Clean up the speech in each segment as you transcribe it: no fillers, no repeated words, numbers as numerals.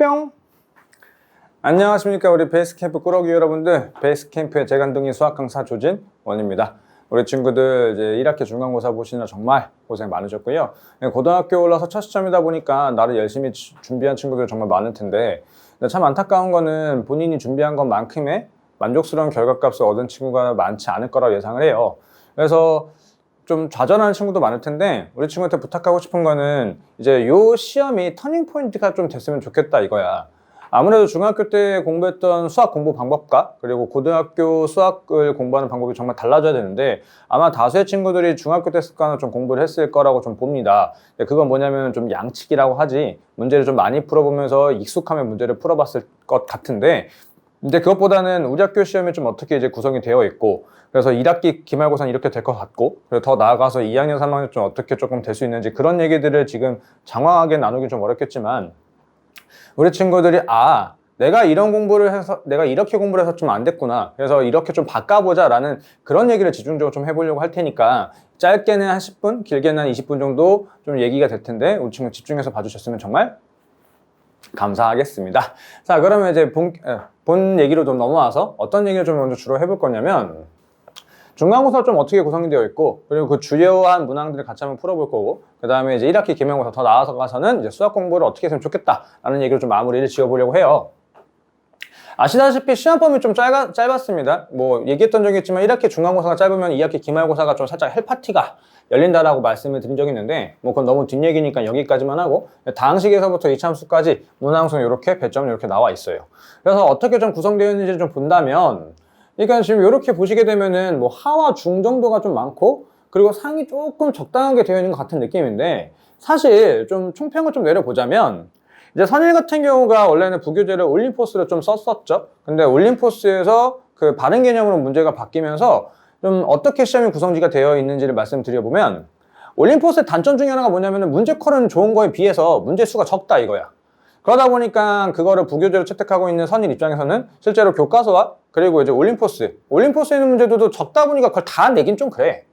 뿅! 안녕하십니까 우리 베이스캠프 꾸러기 여러분들, 베이스캠프의 재간둥이 수학 강사 조진원입니다. 우리 친구들 이제 1학기 중간고사 보시느라 정말 고생 많으셨고요. 고등학교 올라서 첫 시점이다 보니까 나를 열심히 준비한 친구들 정말 많을 텐데, 참 안타까운 거는 본인이 준비한 것만큼의 만족스러운 결과값을 얻은 친구가 많지 않을 거라고 예상을 해요. 그래서 좀 좌절하는 친구도 많을 텐데, 우리 친구한테 부탁하고 싶은 거는 이제 요 시험이 터닝 포인트가 좀 됐으면 좋겠다 이거야. 아무래도 중학교 때 공부했던 수학 공부 방법과 그리고 고등학교 수학을 공부하는 방법이 정말 달라져야 되는데, 아마 다수의 친구들이 중학교 때 습관을 좀 공부를 했을 거라고 좀 봅니다. 그건 뭐냐면 좀 양치기라고 하지, 문제를 좀 많이 풀어보면서 익숙하면 문제를 풀어봤을 것 같은데, 이제 그것보다는 우리 학교 시험이 좀 어떻게 이제 구성이 되어 있고, 그래서 1학기 기말고사는 이렇게 될 것 같고, 그리고 더 나아가서 2학년, 3학년 좀 어떻게 조금 될 수 있는지, 그런 얘기들을 지금 장황하게 나누기 좀 어렵겠지만, 우리 친구들이 내가 이런 공부를 해서, 내가 이렇게 공부를 해서 좀 안 됐구나, 그래서 이렇게 좀 바꿔보자 라는 그런 얘기를 집중적으로 좀 해보려고 할 테니까, 짧게는 한 10분, 길게는 한 20분 정도 좀 얘기가 될 텐데, 우리 친구 집중해서 봐주셨으면 정말 감사하겠습니다. 자, 그러면 이제 본 얘기로 좀 넘어와서 어떤 얘기를 좀 먼저 주로 해볼 거냐면, 중간고사 좀 어떻게 구성이 되어 있고, 그리고 그 주요한 문항들을 같이 한번 풀어볼 거고, 그 다음에 이제 1학기 기말고사 더 나아서 가서는 이제 수학 공부를 어떻게 했으면 좋겠다라는 얘기를 좀 마무리를 지어보려고 해요. 아시다시피 시험범위 좀 짧았습니다. 뭐 얘기했던 적이 있지만 1학기 중간고사가 짧으면 2학기 기말고사가 좀 살짝 헬파티가 열린다라고 말씀을 드린 적이 있는데, 뭐 그건 너무 뒷얘기니까 여기까지만 하고, 다항식에서부터 이차함수까지 문항수는 이렇게 배점이 이렇게 나와 있어요. 그래서 어떻게 좀 구성되어 있는지를 좀 본다면, 그러니까 지금 이렇게 보시게 되면은 뭐 하와 중 정도가 좀 많고, 그리고 상이 조금 적당하게 되어 있는 것 같은 느낌인데, 사실 좀 총평을 좀 내려보자면, 이제 선일 같은 경우가 원래는 부교재를 올림포스로 좀 썼었죠. 근데 올림포스에서 그 바른 개념으로 문제가 바뀌면서 좀 어떻게 시험이 구성지가 되어 있는지를 말씀드려보면, 올림포스의 단점 중에 하나가 뭐냐면 문제 컬은 좋은 거에 비해서 문제 수가 적다 이거야. 그러다 보니까 그거를 부교재로 채택하고 있는 선일 입장에서는 실제로 교과서와 그리고 이제 올림포스에 있는 문제들도 적다 보니까 그걸 다 내긴 좀 그래.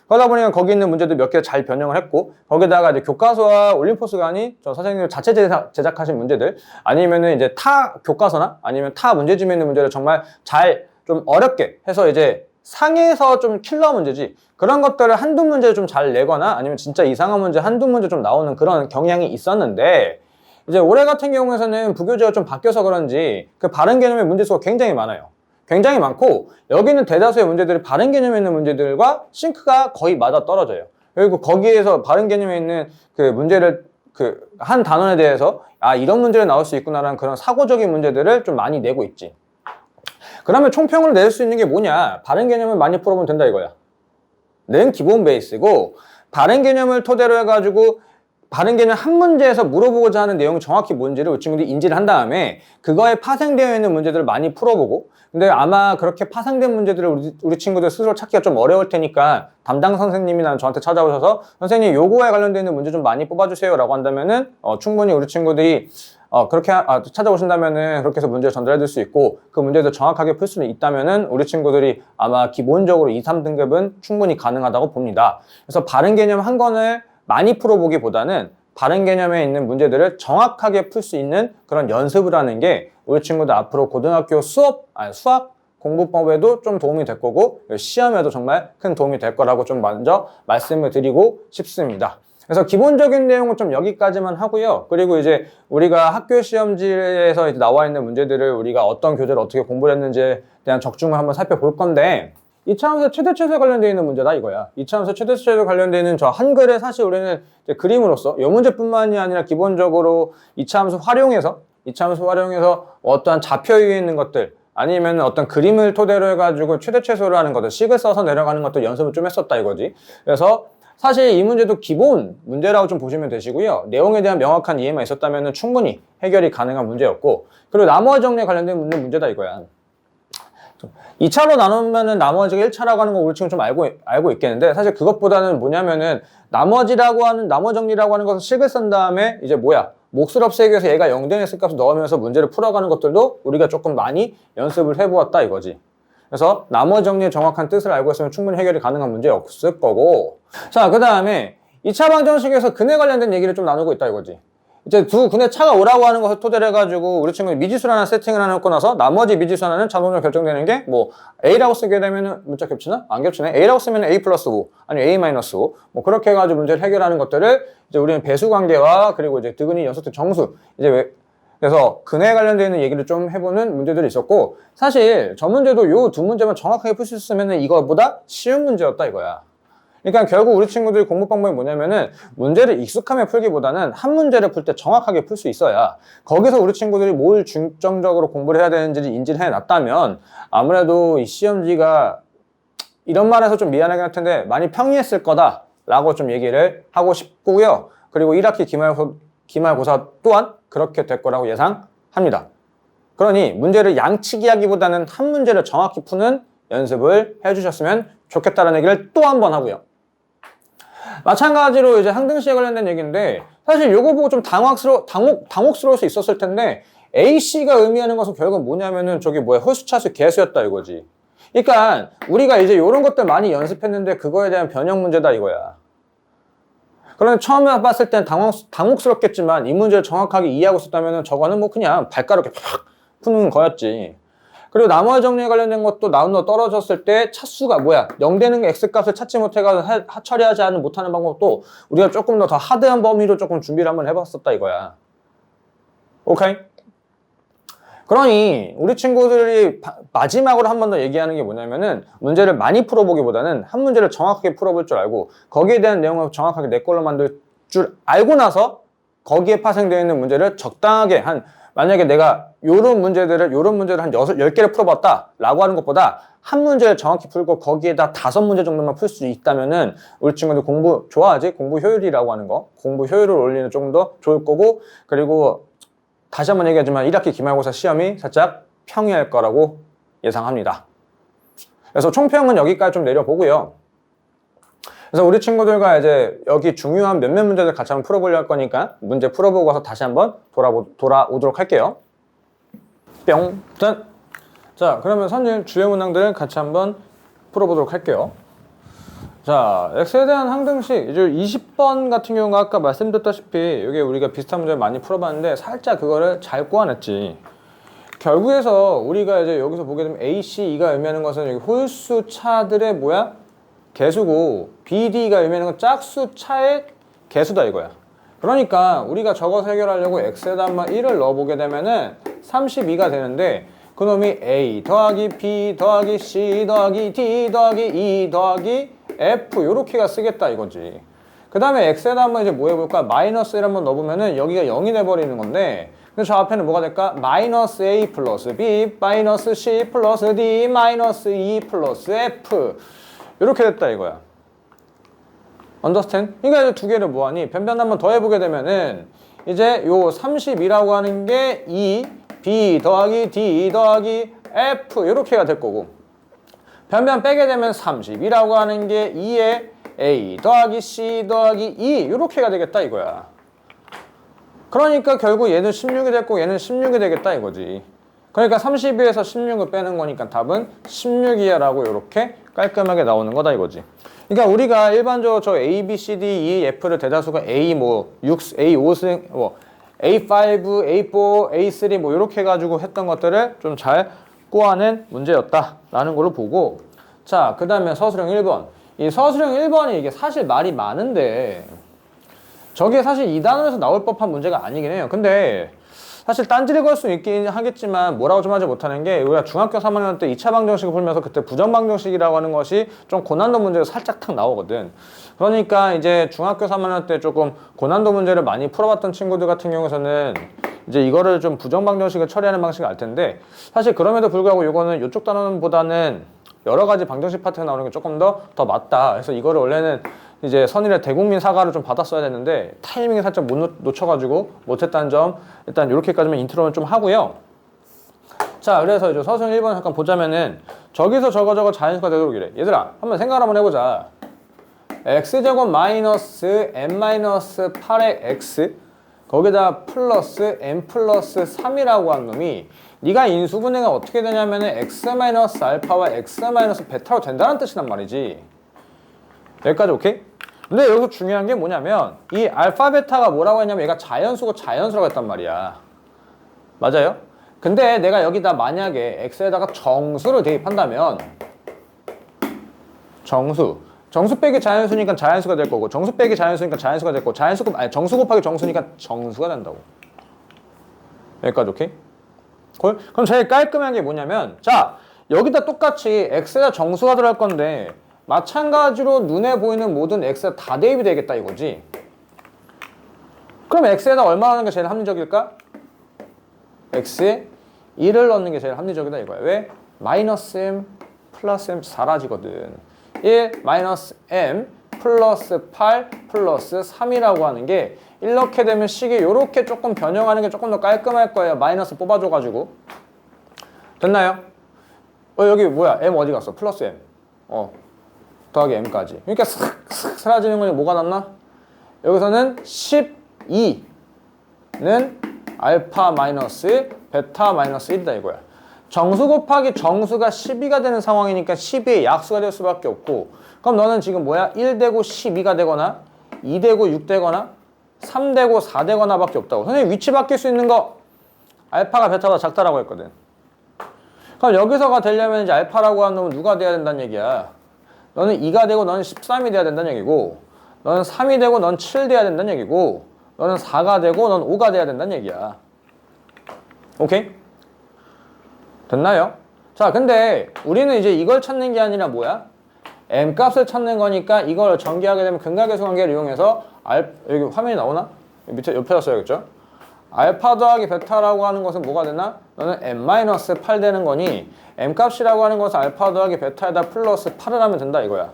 그러다 보니까 거기 있는 문제들 몇 개 잘 변형을 했고, 거기다가 이제 교과서와 올림포스가 아닌 저 선생님 자체 제작하신 문제들, 아니면은 이제 타 교과서나 아니면 타 문제집에 있는 문제를 정말 잘 좀 어렵게 해서 이제 상에서 좀 킬러 문제지, 그런 것들을 한두 문제 좀 잘 내거나 아니면 진짜 이상한 문제 한두 문제 좀 나오는 그런 경향이 있었는데, 이제 올해 같은 경우에는 부교재가 좀 바뀌어서 그런지 그 바른 개념의 문제수가 굉장히 많아요. 굉장히 많고, 여기는 대다수의 문제들이 바른 개념에 있는 문제들과 싱크가 거의 맞아 떨어져요. 그리고 거기에서 바른 개념에 있는 그 문제를 그 한 단원에 대해서 이런 문제가 나올 수 있구나라는 그런 사고적인 문제들을 좀 많이 내고 있지. 그러면 총평을 낼 수 있는 게 뭐냐? 바른 개념을 많이 풀어보면 된다 이거야. 는 기본 베이스고, 바른 개념을 토대로 해가지고 바른 개념 한 문제에서 물어보고자 하는 내용이 정확히 뭔지를 우리 친구들이 인지를 한 다음에 그거에 파생되어 있는 문제들을 많이 풀어보고, 근데 아마 그렇게 파생된 문제들을 우리 친구들 스스로 찾기가 좀 어려울 테니까 담당 선생님이나 저한테 찾아오셔서 선생님 요거에 관련되어 있는 문제 좀 많이 뽑아주세요 라고 한다면은 충분히 우리 친구들이 그렇게 찾아오신다면은 그렇게 해서 문제를 전달해 줄 수 있고, 그 문제를 정확하게 풀 수는 있다면은 우리 친구들이 아마 기본적으로 2, 3등급은 충분히 가능하다고 봅니다. 그래서 바른 개념 한 권을 많이 풀어보기보다는 바른 개념에 있는 문제들을 정확하게 풀 수 있는 그런 연습을 하는 게 우리 친구들 앞으로 고등학교 수학 공부법에도 좀 도움이 될 거고, 시험에도 정말 큰 도움이 될 거라고 좀 먼저 말씀을 드리고 싶습니다. 그래서 기본적인 내용은 좀 여기까지만 하고요. 그리고 이제 우리가 학교 시험지에서 이제 나와 있는 문제들을 우리가 어떤 교재를 어떻게 공부를 했는지에 대한 적중을 한번 살펴볼 건데, 이차함수 최대최소에 관련되어 있는 문제다 이거야. 이차함수 최대최소에 관련되어 있는 저 한글에 사실 우리는 이제 그림으로써 이 문제뿐만이 아니라 기본적으로 이차함수 활용해서 어떠한 좌표 위에 있는 것들, 아니면 어떤 그림을 토대로 해가지고 최대최소를 하는 것들, 식을 써서 내려가는 것도 연습을 좀 했었다 이거지. 그래서 사실 이 문제도 기본 문제라고 좀 보시면 되시고요. 내용에 대한 명확한 이해만 있었다면 충분히 해결이 가능한 문제였고, 그리고 나머지 정리에 관련된 문제다 이거야. 2차로 나누면은 나머지가 1차라고 하는 거 우리 친구 좀 알고 있겠는데, 사실 그것보다는 뭐냐면은 나머지 정리라고 하는 것을 식을 쓴 다음에 이제 몫을 없애기 위해서 얘가 0된 X값을 넣으면서 문제를 풀어가는 것들도 우리가 조금 많이 연습을 해보았다 이거지. 그래서 나머지 정리의 정확한 뜻을 알고 있으면 충분히 해결이 가능한 문제였을 거고, 자, 그 다음에 2차 방정식에서 근에 관련된 얘기를 좀 나누고 있다 이거지. 이제 두 근의 차가 오라고 하는 것을 토대로 해가지고 우리 친구는 미지수를 하나 세팅을 해놓고 나서 나머지 미지수 하나는 자동으로 결정되는 게 뭐 A라고 쓰게 되면은 문자 겹치나? 안 겹치네. A라고 쓰면 A 플러스 5 아니면 A 마이너스 5 뭐 그렇게 해가지고 문제를 해결하는 것들을 이제 우리는 배수 관계와 그리고 이제 드근이 연속된 정수 이제 왜 그래서 근에 관련되어 있는 얘기를 좀 해보는 문제들이 있었고 사실 저 문제도 요 두 문제만 정확하게 풀 수 있으면 이거보다 쉬운 문제였다 이거야. 그러니까 결국 우리 친구들이 공부 방법이 뭐냐면은 문제를 익숙하게 풀기보다는 한 문제를 풀 때 정확하게 풀 수 있어야 거기서 우리 친구들이 뭘 중점적으로 공부를 해야 되는지를 인지를 해놨다면 아무래도 이 시험지가 이런 말해서 좀 미안하긴 할 텐데 많이 평이했을 거다라고 좀 얘기를 하고 싶고요. 그리고 1학기 기말고사 또한 그렇게 될 거라고 예상합니다. 그러니 문제를 양치기 하기보다는 한 문제를 정확히 푸는 연습을 해주셨으면 좋겠다는 얘기를 또 한 번 하고요. 마찬가지로 이제 항등시에 관련된 얘기인데 사실 요거 보고 좀 당혹스러울 수 있었을 텐데 A씨가 의미하는 것은 결국 뭐냐면은 저기 뭐야 홀수 차수 개수였다 이거지. 그러니까 우리가 이제 요런 것들 많이 연습했는데 그거에 대한 변형 문제다 이거야. 그러면 처음에 봤을 땐 당혹스럽겠지만 이 문제를 정확하게 이해하고 있었다면은 저거는 뭐 그냥 발가락에 팍 푸는 거였지. 그리고 나머지 정리에 관련된 것도 나운도 떨어졌을 때 차수가 뭐야 0 되는 X값을 찾지 못해가지고 처리하지 못하는 방법도 우리가 조금 더 하드한 범위로 조금 준비를 한번 해봤었다 이거야. 오케이? 그러니 우리 친구들이 마지막으로 한 번 더 얘기하는 게 뭐냐면은 문제를 많이 풀어보기보다는 한 문제를 정확하게 풀어볼 줄 알고 거기에 대한 내용을 정확하게 내 걸로 만들 줄 알고 나서 거기에 파생되어 있는 문제를 적당하게 만약에 내가 요런 문제들을 한 10개를 풀어봤다 라고 하는 것보다 한 문제를 정확히 풀고 거기에다 5문제 정도만 풀 수 있다면은 우리 친구들 공부 좋아하지? 공부 효율이라고 하는 거 공부 효율을 올리는 조금 더 좋을 거고 그리고 다시 한번 얘기하지만 1학기 기말고사 시험이 살짝 평이할 거라고 예상합니다. 그래서 총평은 여기까지 좀 내려보고요. 그래서 우리 친구들과 이제 여기 중요한 몇몇 문제들 같이 한번 풀어보려 할 거니까 문제 풀어보고 와서 다시 한번 돌아오도록 할게요. 뿅! 짠! 자, 그러면 선생님 주요 문항들 같이 한번 풀어보도록 할게요. 자, X에 대한 항등식 이제 20번 같은 경우가 아까 말씀드렸다시피 이게 우리가 비슷한 문제를 많이 풀어봤는데 살짝 그거를 잘 꼬아냈지. 결국에서 우리가 이제 여기서 보게 되면 A, C, E가 의미하는 것은 여기 홀수 차들의 뭐야? 개수고 BD가 의미하는 건 짝수 차의 개수다 이거야. 그러니까 우리가 저것을 해결하려고 X에다 한번 1을 넣어보게 되면은 32가 되는데 그놈이 A 더하기 B 더하기 C 더하기 D 더하기 E 더하기 F 요렇게가 쓰겠다 이거지. 그 다음에 X에다 한번 이제 뭐 해볼까? 마이너스 1 한번 넣어보면은 여기가 0이 돼버리는 건데 근데 저 앞에는 뭐가 될까? 마이너스 A 플러스 B 마이너스 C 플러스 D 마이너스 E 플러스 F 요렇게 됐다 이거야. Understand? 그러니까 이제 두 개를 뭐하니? 변변 한번 더 해보게 되면은 이제 요 32라고 하는 게 E, B 더하기 D 더하기 F 요렇게가 될 거고 변변 빼게 되면 32라고 하는 게 2에 A 더하기 C 더하기 E 요렇게가 되겠다 이거야. 그러니까 결국 얘는 16이 됐고 얘는 16이 되겠다 이거지. 그러니까 32에서 16을 빼는 거니까 답은 16이야 라고 이렇게 깔끔하게 나오는 거다 이거지. 그러니까 우리가 일반적으로 저 A, B, C, D, E, F를 대다수가 A 뭐 6, A5승 뭐 A5, A4, A3 뭐 이렇게 해가지고 했던 것들을 좀 잘 꼬아낸 문제였다라는 걸로 보고 자, 그 다음에 서술형 1번. 이 서술형 1번이 이게 사실 말이 많은데 저게 사실 2단원에서 나올 법한 문제가 아니긴 해요. 근데 사실 딴지를 걸 수 있긴 하겠지만 뭐라고 좀 하지 못하는 게 우리가 중학교 3학년 때 2차 방정식을 풀면서 그때 부정방정식이라고 하는 것이 좀 고난도 문제가 살짝 탁 나오거든. 그러니까 이제 중학교 3학년 때 조금 고난도 문제를 많이 풀어봤던 친구들 같은 경우에는 이제 이거를 좀 부정방정식을 처리하는 방식을 알 텐데 사실 그럼에도 불구하고 이거는 이쪽 단원보다는 여러 가지 방정식 파트가 나오는 게 조금 더 맞다. 그래서 이거를 원래는 이제 선일의 대국민 사과를 좀 받았어야 됐는데 타이밍이 살짝 놓쳐가지고 못했다는 점 일단 이렇게까지만 인트로는 좀 하고요. 자, 그래서 이제 서술형 1번 잠깐 보자면은 저기서 저거 자연수가 되도록 이래. 얘들아 한번 생각 한번 해보자. x제곱 마이너스 n 마이너스 8의 x 거기다 플러스 n 플러스 3이라고 한 놈이 네가 인수분해가 어떻게 되냐면은 x 마이너스 알파와 x 마이너스 베타로 된다는 뜻이란 말이지. 여기까지 오케이? 근데 여기서 중요한 게 뭐냐면 이 알파 베타가 뭐라고 했냐면 얘가 자연수고 자연수라고 했단 말이야. 맞아요? 근데 내가 여기다 만약에 x에다가 정수를 대입한다면 정수 빼기 자연수니까 자연수가 될 거고 정수 빼기 자연수니까 자연수가 될 거고 정수 곱하기 정수니까 정수가 된다고. 여기까지 오케이? 그럼 제일 깔끔한 게 뭐냐면 자 여기다 똑같이 x에다 정수가 들어갈 건데 마찬가지로 눈에 보이는 모든 x에 다 대입이 되겠다 이거지. 그럼 x에다 얼마 넣는 게 제일 합리적일까? x에 1을 넣는 게 제일 합리적이다 이거야. 왜? 마이너스 m 플러스 m 사라지거든. 1 마이너스 m 플러스 8 플러스 3이라고 하는 게 이렇게 되면 식이 이렇게 조금 변형하는 게 조금 더 깔끔할 거예요. 마이너스 뽑아줘가지고. 됐나요? 여기 뭐야? m 어디 갔어? 플러스 m. 더하기 m까지. 그러니까 슥슥 사라지는 거니 뭐가 남나? 여기서는 12는 알파 마이너스 베타 마이너스 1이다 이거야. 정수 곱하기 정수가 12가 되는 상황이니까 12의 약수가 될 수밖에 없고 그럼 너는 지금 뭐야? 1되고 12가 되거나 2되고 6 되거나 3되고 4 되거나 밖에 없다고. 선생님 위치 바뀔 수 있는 거 알파가 베타보다 작다라고 했거든. 그럼 여기서가 되려면 이제 알파라고 하는 놈은 누가 돼야 된다는 얘기야. 너는 2가 되고 너는 13이 돼야 된다는 얘기고 너는 3이 되고 넌 7 돼야 된다는 얘기고 너는 4가 되고 넌 5가 돼야 된다는 얘기야. 오케이? 됐나요? 자, 근데 우리는 이제 이걸 찾는 게 아니라 뭐야? m 값을 찾는 거니까 이걸 전개하게 되면 근각계수 관계를 이용해서 여기 화면이 나오나? 밑에 옆에다 써야겠죠? 알파 더하기 베타라고 하는 것은 뭐가 되나? 너는 m-8 되는 거니 m 값이라고 하는 것은 알파 더하기 베타에다 플러스 8을 하면 된다 이거야.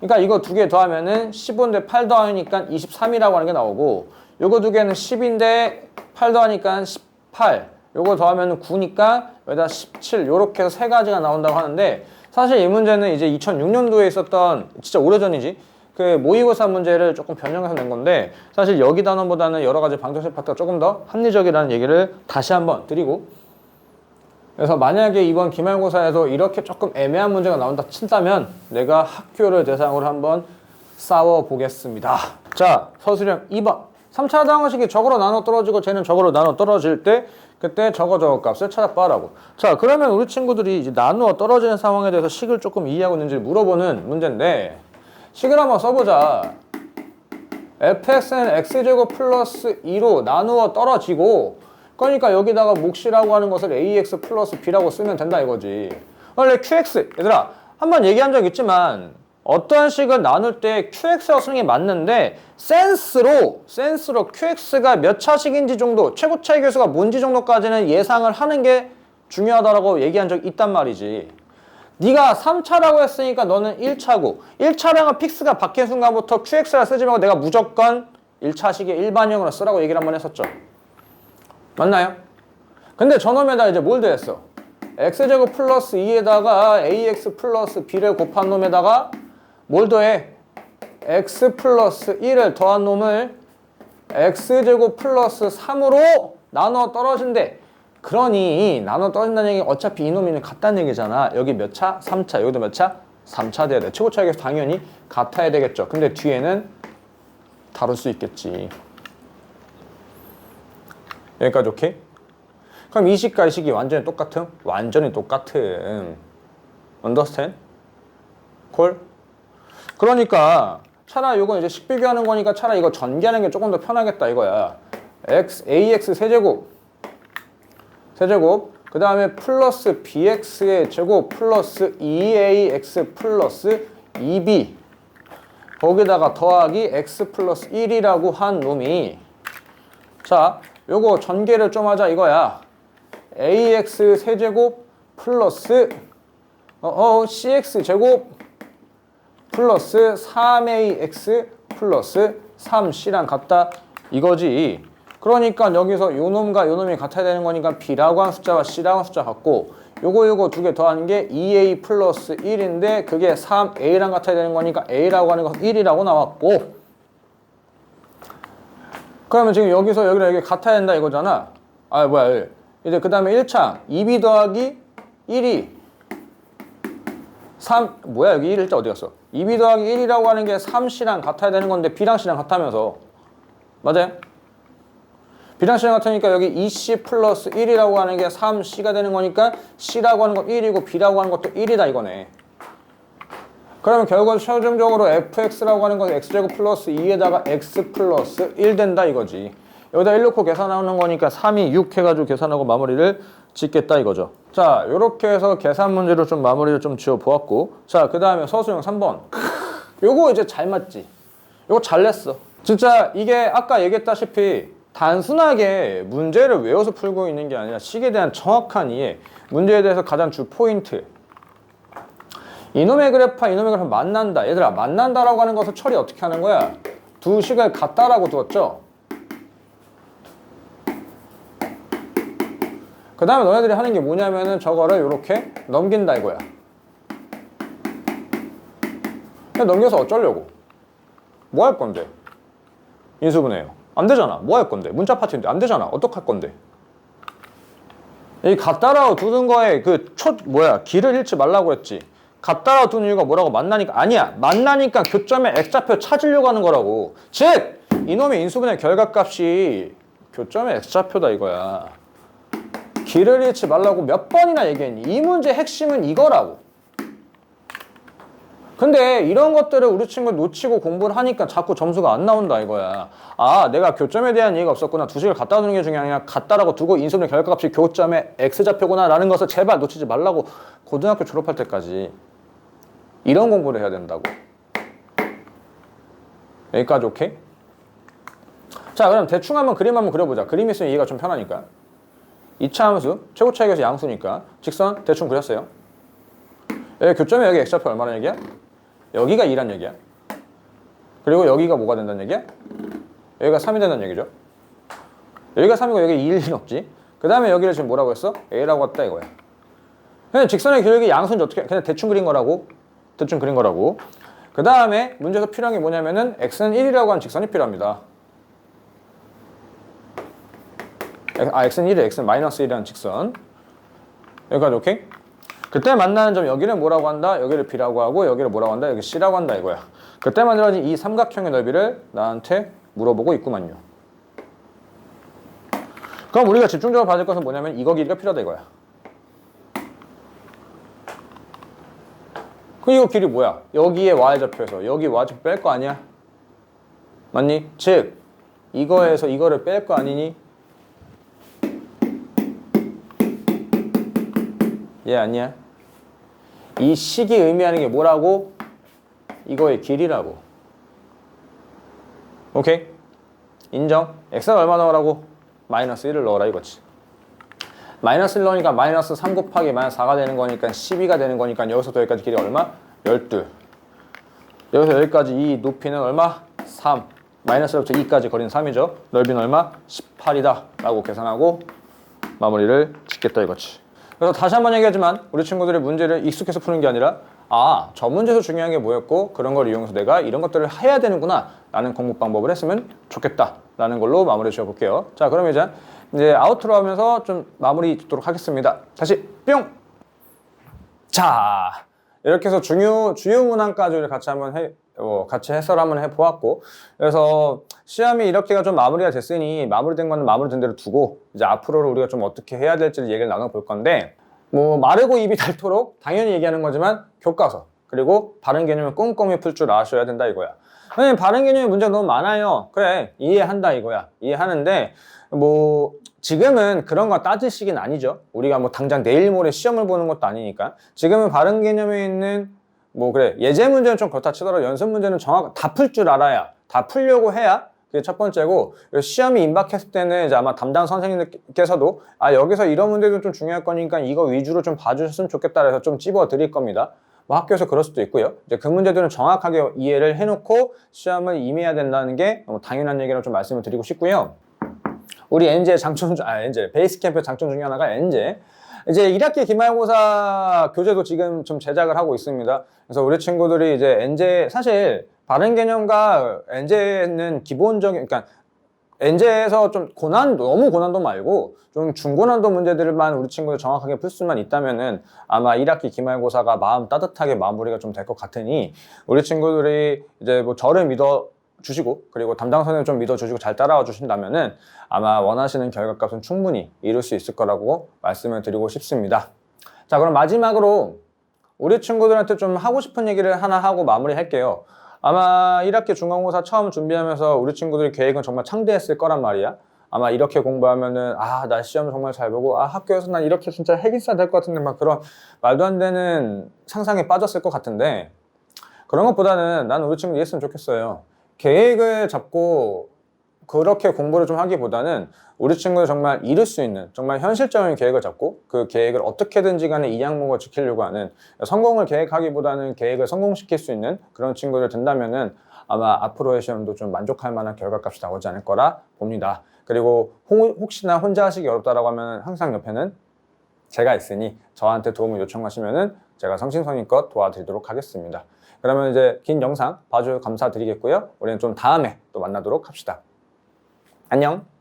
그러니까 이거 두 개 더하면은 15인데 8 더하니까 23이라고 하는 게 나오고 요거 두 개는 10인데 8 더하니까 18 요거 더하면 9니까 여기다 17 요렇게 해서 세 가지가 나온다고 하는데 사실 이 문제는 이제 2006년도에 있었던 진짜 오래전이지 그 모의고사 문제를 조금 변형해서 낸 건데 사실 여기 단원보다는 여러 가지 방정식 파트가 조금 더 합리적이라는 얘기를 다시 한번 드리고 그래서 만약에 이번 기말고사에서 이렇게 조금 애매한 문제가 나온다 친다면 내가 학교를 대상으로 한번 싸워보겠습니다. 자, 서술형 2번 3차 방정식이 적으로 나눠 떨어지고 쟤는 적으로 나눠 떨어질 때 그때 저거 값을 찾아봐라고. 자, 그러면 우리 친구들이 이제 나누어 떨어지는 상황에 대해서 식을 조금 이해하고 있는지 물어보는 문제인데 식을 한번 써보자. fx는 x제곱 플러스 2로 나누어 떨어지고 그러니까 여기다가 몫이라고 하는 것을 ax 플러스 b라고 쓰면 된다 이거지. 원래 qx 얘들아 한번 얘기한 적 있지만 어떠한 식을 나눌 때 qx라고 쓰는 게 맞는데 센스로 qx가 몇 차식인지 정도 최고 차이 계수가 뭔지 정도까지는 예상을 하는 게 중요하다라고 얘기한 적이 있단 말이지. 네가 3차라고 했으니까 너는 1차고 1차량은 픽스가 바뀐 순간부터 qx라 쓰지 말고 내가 무조건 1차식의 일반형으로 쓰라고 얘기를 한번 했었죠. 맞나요? 근데 저놈에다 이제 뭘 더했어? x제곱 플러스 2에다가 ax 플러스 b를 곱한 놈에다가 뭘 더해? x 플러스 1을 더한 놈을 x제곱 플러스 3으로 나눠 떨어진대. 그러니 나눠 떨어진다는 얘기 어차피 이놈이는 같다는 얘기잖아. 여기 몇 차? 3차. 여기도 몇 차? 3차 돼야 돼. 최고 차이가 당연히 같아야 되겠죠. 근데 뒤에는 다룰 수 있겠지. 여기까지 오케이? 그럼 이 식과 이 식이 완전히 똑같음? 완전히 똑같음. Understand? 콜? 그러니까 차라리 이건 이제 식 비교하는 거니까 차라리 이거 전개하는 게 조금 더 편하겠다 이거야. ax 세제곱 그 다음에 플러스 bx의 제곱 플러스 2ax 플러스 2b 거기다가 더하기 x 플러스 1이라고 한 놈이 자 요거 전개를 좀 하자 이거야. ax 세제곱 플러스 cx 제곱 플러스 3ax 플러스 3c랑 같다 이거지. 그러니까 여기서 요 놈과 요 놈이 같아야 되는 거니까 b라고 하는 숫자와 c라고 하는 숫자 같고 요거 두 개 더하는 게 2a 플러스 1인데 그게 3a랑 같아야 되는 거니까 a라고 하는 건 1이라고 나왔고 그러면 지금 여기서 여기랑 여기 같아야 된다 이거잖아. 아 뭐야 이제 그 다음에 1차 2b 더하기 1이 3 뭐야 여기 1일 때 어디 갔어? 2b 더하기 1이라고 하는 게 3c랑 같아야 되는 건데 b랑 c랑 같다면서 맞아요? b랑 c랑 같으니까 여기 2c 플러스 1이라고 하는 게 3c가 되는 거니까 c라고 하는 건 1이고 b라고 하는 것도 1이다 이거네. 그러면 결국 최종적으로 fx라고 하는 건 x제곱 플러스 2에다가 x 플러스 1 된다 이거지. 여기다 1 넣고 계산하는 거니까 3이 6 해가지고 계산하고 마무리를 짓겠다 이거죠. 자, 요렇게 해서 계산 문제로 좀 마무리를 좀 지어 보았고, 자, 그 다음에 서술형 3번. 요거 이제 잘 맞지? 요거 잘 냈어. 진짜 이게 아까 얘기했다시피 단순하게 문제를 외워서 풀고 있는 게 아니라 식에 대한 정확한 이해, 문제에 대해서 가장 주 포인트. 이놈의 그래프와 이놈의 그래프 만난다. 얘들아, 만난다라고 하는 것을 처리 어떻게 하는 거야? 두 식을 같다라고 두었죠? 그 다음에 너네들이 하는 게 뭐냐면은 저거를 이렇게 넘긴다 이거야. 그냥 넘겨서 어쩌려고? 뭐 할 건데? 인수분해요. 안 되잖아. 뭐 할 건데? 문자 파트인데 안 되잖아. 어떡할 건데? 이 같다라고 두는 거에 길을 잃지 말라고 했지. 같다라고 두는 이유가 뭐라고? 만나니까. 아니야. 만나니까 교점의 x좌표 찾으려고 하는 거라고. 즉 이놈의 인수분해 결과값이 교점의 x좌표다 이거야. 길을 잃지 말라고 몇 번이나 얘기했니? 이 문제의 핵심은 이거라고. 근데 이런 것들을 우리 친구가 놓치고 공부를 하니까 자꾸 점수가 안 나온다 이거야. 아, 내가 교점에 대한 이해가 없었구나. 두 식을 갖다 두는 게 중요한 게 아니라 같다라고 두고 인수분해 결과값이 교점의 x좌표구나 라는 것을 제발 놓치지 말라고. 고등학교 졸업할 때까지 이런 공부를 해야 된다고. 여기까지 오케이? 자, 그럼 대충 한번 그림 한번 그려보자. 그림 있으면 이해가 좀 편하니까. 2차 함수, 최고 차이에서 양수니까 직선 대충 그렸어요. 여기 교점에 여기 x좌표 얼마나 얘기야? 여기가 2란 얘기야. 그리고 여기가 뭐가 된다는 얘기야? 여기가 3이 된다는 얘기죠. 여기가 3이고 여기 2일 리는 없지. 그 다음에 여기를 지금 뭐라고 했어? a라고 했다 이거야. 그냥 직선의 기울기 양수인지 어떻게 그냥 대충 그린 거라고. 대충 그린 거라고. 그 다음에 문제에서 필요한 게 뭐냐면은 x는 1이라고 하는 직선이 필요합니다. x는 1에 x는 마이너스 1이라는 직선. 여기까지 오케이? 그때 만나는 점 여기를 뭐라고 한다? 여기를 b라고 하고 여기를 뭐라고 한다? 여기 c라고 한다 이거야. 그때 만들어진 이 삼각형의 넓이를 나한테 물어보고 있구만요. 그럼 우리가 집중적으로 받을 것은 뭐냐면 이거 길이가 필요하다 이거야. 그럼 이거 길이 뭐야? 여기에 y좌표에서 여기 y좌표 뺄 거 아니야? 맞니? 즉 이거에서 이거를 뺄 거 아니니? 얘 아니야? 이 식이 의미하는 게 뭐라고? 이거의 길이라고. 오케이? 인정? x가 얼마 넣으라고? 마이너스 1을 넣어라 이거지. 마이너스 1 넣으니까 마이너스 3 곱하기 마이너스 4가 되는 거니까 12가 되는 거니까 여기서부터 여기까지 길이 얼마? 12. 여기서 여기까지 이 높이는 얼마? 3. 마이너스부터 2까지 거리는 3이죠. 넓이는 얼마? 18이다 라고 계산하고 마무리를 짓겠다 이거지. 그래서 다시 한번 얘기하지만 우리 친구들이 문제를 익숙해서 푸는 게 아니라 저 문제에서 중요한 게 뭐였고 그런 걸 이용해서 내가 이런 것들을 해야 되는구나 라는 공부 방법을 했으면 좋겠다 라는 걸로 마무리 지어볼게요. 자, 그럼 이제 아우트로 하면서 좀 마무리 짓도록 하겠습니다. 다시 뿅! 자, 이렇게 해서 주요 문항까지 같이 해설 한번 해보았고, 그래서 시험이 이렇게가 좀 마무리가 됐으니 마무리된 거는 마무리된 대로 두고 이제 앞으로를 우리가 좀 어떻게 해야 될지를 얘기를 나눠볼 건데, 뭐 마르고 입이 닳도록 당연히 얘기하는 거지만 교과서 그리고 바른 개념을 꼼꼼히 풀 줄 아셔야 된다 이거야. 왜냐면 바른 개념의 문제가 너무 많아요. 그래, 이해한다 이거야. 이해하는데 뭐 지금은 그런 거 따질 시기는 아니죠. 우리가 뭐 당장 내일 모레 시험을 보는 것도 아니니까. 지금은 바른 개념에 있는 예제 문제는 좀 그렇다 치더라도 연습 문제는 정확하게 다 풀 줄 알아야, 다 풀려고 해야 그게 첫 번째고, 시험이 임박했을 때는 이제 아마 담당 선생님께서도 여기서 이런 문제도 좀 중요할 거니까 이거 위주로 좀 봐주셨으면 좋겠다 해서 좀 찝어 드릴 겁니다. 뭐 학교에서 그럴 수도 있고요. 이제 그 문제들은 정확하게 이해를 해놓고 시험을 임해야 된다는 게 너무 당연한 얘기를 좀 말씀을 드리고 싶고요. 우리 엔제 베이스 캠프 장점 중에 하나가 엔제. 이제 1학기 기말고사 교재도 지금 좀 제작을 하고 있습니다. 그래서 우리 친구들이 이제 엔제, 사실 바른 개념과 엔제는 기본적인, 그러니까 엔제에서 좀 고난도, 너무 고난도 말고 좀 중고난도 문제들만 우리 친구들 정확하게 풀 수만 있다면은 아마 1학기 기말고사가 마음 따뜻하게 마무리가 좀 될 것 같으니 우리 친구들이 이제 뭐 저를 믿어 주시고 그리고 담당 선생님 좀 믿어 주시고 잘 따라와 주신다면은 아마 원하시는 결과값은 충분히 이룰 수 있을 거라고 말씀을 드리고 싶습니다. 자, 그럼 마지막으로 우리 친구들한테 좀 하고 싶은 얘기를 하나 하고 마무리 할게요. 아마 1학기 중간고사 처음 준비하면서 우리 친구들의 계획은 정말 창대했을 거란 말이야. 아마 이렇게 공부하면은 나 시험 정말 잘 보고 학교에서 난 이렇게 진짜 핵인싸 될 것 같은데 막 그런 말도 안 되는 상상에 빠졌을 것 같은데 그런 것보다는 난 우리 친구 이랬으면 좋겠어요. 계획을 잡고 그렇게 공부를 좀 하기보다는 우리 친구들 정말 이룰 수 있는 정말 현실적인 계획을 잡고 그 계획을 어떻게든지 간에 이 항목을 지키려고 하는 성공을 계획하기보다는 계획을 성공시킬 수 있는 그런 친구들 된다면은 아마 앞으로의 시험도 좀 만족할 만한 결과값이 나오지 않을 거라 봅니다. 그리고 혹시나 혼자 하시기 어렵다라고 하면 항상 옆에는 제가 있으니 저한테 도움을 요청하시면은 제가 성심성의껏 도와드리도록 하겠습니다. 그러면 이제 긴 영상 봐주셔서 감사드리겠고요. 우리는 좀 다음에 또 만나도록 합시다. 안녕.